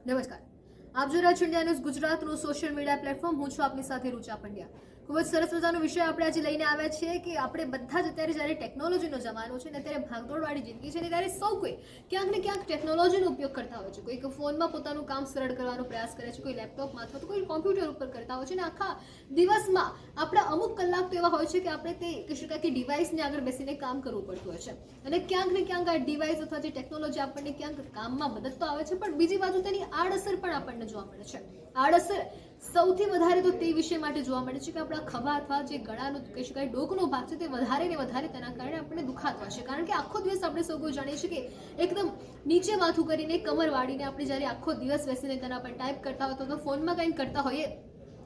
નમસ્કાર, આપ જોઈ રહ્યા છો ઇન્ડિયા ન્યૂઝ ગુજરાતનું સોશિયલ મીડિયા પ્લેટફોર્મ. હું છું આપની સાથે રૂચા પંડ્યા. ખૂબ જ સરસ મજાનો વિષય આપણે આજે લઈને આવ્યા છીએ કે આપણે બધા જ અત્યારે જ્યારે ટેકનોલોજીનો જમાનો છે ને અત્યારે ભાગદોડવાળી જિંદગી છે ને ત્યારે સૌ કોઈ ક્યાંક ને ક્યાંક ટેકનોલોજીનો ઉપયોગ કરતા હોય છે. કોઈ ફોનમાં પોતાનું કામ સરળ કરવાનો પ્રયાસ કરે છે, કોઈ લેપટોપમાં અથવા તો કોઈ કોમ્પ્યુટર ઉપર કરતા હોય છે ને આખા દિવસમાં આપણા અમુક કલાક તો એવા હોય છે કે આપણે તે કહી શકાય કે ડિવાઇસને આગળ બેસીને કામ કરવું પડતું હોય છે. અને ક્યાંક ને ક્યાંક આ ડિવાઇસ અથવા જે ટેકનોલોજી આપણને ક્યાંક કામમાં મદદ તો આવે છે, પણ બીજી બાજુ તેની આડઅસર પણ આપણને જોવા મળે છે. આડઅસર સૌથી વધારે તો તે વિષય માટે જોવા મળે છે કે આપણા ખભા અથવા જે ગળાનો કહી શકાય ડોકનો ભાગ છે તે વધારે ને વધારે તેના કારણે આપણને દુખાતો હશે. કારણ કે આખો દિવસ આપણે સૌ કોઈ જાણીએ છીએ કે એકદમ નીચે માથું કરીને કમર વાળીને આપણે જ્યારે આખો દિવસ બેસીને તેના પર ટાઈપ કરતા હોય તો ફોનમાં કંઈક કરતા હોઈએ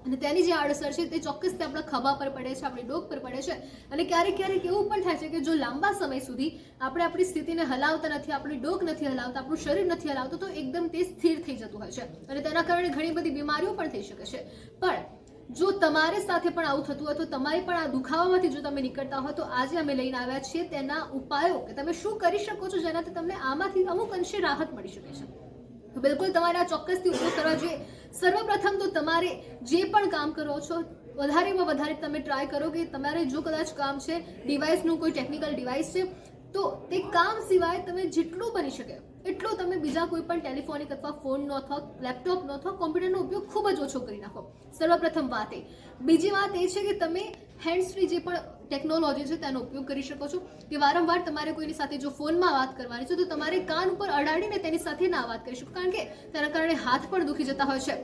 અને તેની જે આડઅસર છે તે ચોક્કસથી આપણા ખભા પર પડે છે, આપણી ડોક પર પડે છે. અને ક્યારેક ક્યારેક એવું પણ થાય છે કે જો લાંબા સમય સુધી આપણે આપણી સ્થિતિને હલાવતા નથી, આપણી ડોક નથી હલાવતા, આપણું શરીર નથી હલાવતું, તો એકદમ તે સ્થિર થઈ જતું હોય છે અને તેના કારણે ઘણી બધી બીમારીઓ પણ થઈ શકે છે. પણ જો તમારી સાથે પણ આવું થતું હોય તો તમારી પણ આ દુખાવામાંથી જો તમે નીકળતા હોય તો આજે અમે લઈને આવ્યા છીએ તેના ઉપાયો કે તમે શું કરી શકો છો જેનાથી તમને આમાંથી અમુક અંશે રાહત મળી શકે છે. તો બિલકુલ તમારે આ ચોક્કસથી ઉપયોગ કરવા જોઈએ. સર્વપ્રથમ તો તમારે જે પણ કામ કરો છો વધારેમાં વધારે તમે ટ્રાય કરો કે તમારે જો કદાચ કામ છે ડિવાઇસનું, કોઈ ટેકનિકલ ડિવાઇસ છે, તો તે કામ સિવાય તમે જેટલું બની શકે એટલો તમે બીજા કોઈ પણ ટેલિફોનિક અથવા ફોનનો અથવા લેપટોપનો અથવા કોમ્પ્યુટરનો ઉપયોગ ખૂબ જ ઓછો કરી નાખો. સર્વપ્રથમ વાત એ. બીજી વાત એ છે કે તમે હેન્ડ્સ ફ્રી જે પણ ટેકનોલોજી છે તેનો ઉપયોગ કરી શકો છો. કે વારંવાર તમારે કોઈની સાથે જો ફોનમાં વાત કરવાની છે તો તમારે કાન ઉપર અડાડીને તેની સાથે ના વાત કરી શકો, કારણ કે તેના કારણે હાથ પણ દુખી જતા હોય છે,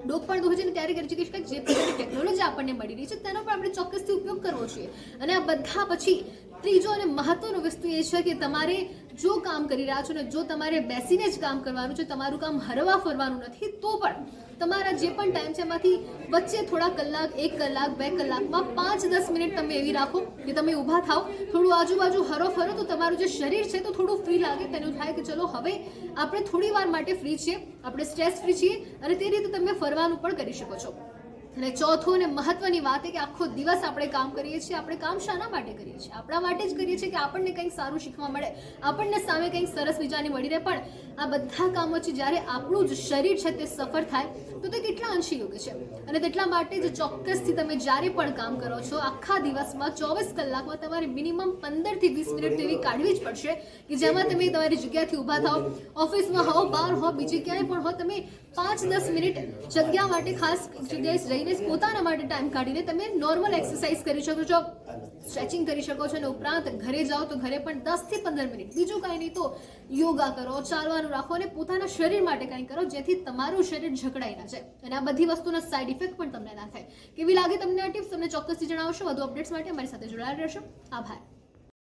ડોક પણ દુખે છે. અને ત્યારે કરી શકીએ કે જે પ્રકારની ટેકનોલોજી આપણને મળી રહી છે તેનો પણ આપણે ચોક્કસથી ઉપયોગ કરવો જોઈએ. અને આ બધા પછી ત્રીજો અને મહત્વનો વસ્તુ એ છે કે તમારે જો કામ કરી રહ્યા છો ને જો તમારે બેસીને જ કામ કરવાનું છે, તમારું કામ હરવા ફરવાનું નથી, તો પણ તમારા જે પણ ટાઈમ છે એમાંથી વચ્ચે થોડા કલાક, 1 કલાક, 2 કલાકમાં 5-10 મિનિટ તમે એવી રાખો કે તમે ઊભા થાઓ, થોડું આજુબાજુ હરો ફરો તો તમારું જે શરીર છે તો થોડું ફ્રી લાગે. તેનું થાય કે ચલો હવે આપણે થોડી વાર માટે ફ્રી છીએ, આપણે સ્ટ્રેસ ફ્રી છીએ અને તે રીતે તમે ફરવાનું પણ કરી શકો છો. અને ચોથું અને મહત્વની વાત એ કે આખો દિવસ આપણે કામ કરીએ છીએ, આપણે કામ શાના માટે કરીએ છીએ? આપણા માટે જ કરીએ છીએ કે આપણને કંઈક સારું શીખવા મળે, આપણને સામે કંઈક સરસ વિચારની મળી રહે. પણ આ બધા કામો છે જ્યારે આપણું જ શરીર છે તે સફર થાય તો તે કેટલા અંશે યોગ્ય છે. અને તેટલા માટે જ ચોક્કસથી તમે જ્યારે પણ કામ કરો છો આખા દિવસમાં 24 કલાકમાં તમારે મિનિમમ 15 થી 20 મિનિટ એવી કાઢવી જ પડશે કે જેમાં તમે તમારી જગ્યાથી ઊભા થાઓ, ઓફિસમાં હો, બહાર હો, બીજી ક્યાંય પણ હો, તમે 5-10 મિનિટ જગ્યા માટે ખાસ જગ્યાએ રહીને પોતાના માટે ટાઈમ કાઢીને તમે નોર્મલ એક્સરસાઇઝ કરી શકો છો, સ્ટ્રેચિંગ કરી શકો છો. અને ઉપરાંત ઘરે જાઓ તો ઘરે પણ 10 થી 15 મિનિટ, બીજું કાંઈ નહીં તો યોગા કરો, ચાલવાનું રાખો અને પોતાના શરીર માટે કંઈ કરો જેથી તમારું શરીર જકડાઈ ના જાય અને આ બધી વસ્તુના સાઇડ ઇફેક્ટ પણ તમને ના થાય. કેવી લાગે તમને આ ટિપ્સ? તમને ચોક્કસથી જણાવશો. વધુ અપડેટ્સ માટે અમારી સાથે જોડાયેલા રહેશો. આભાર.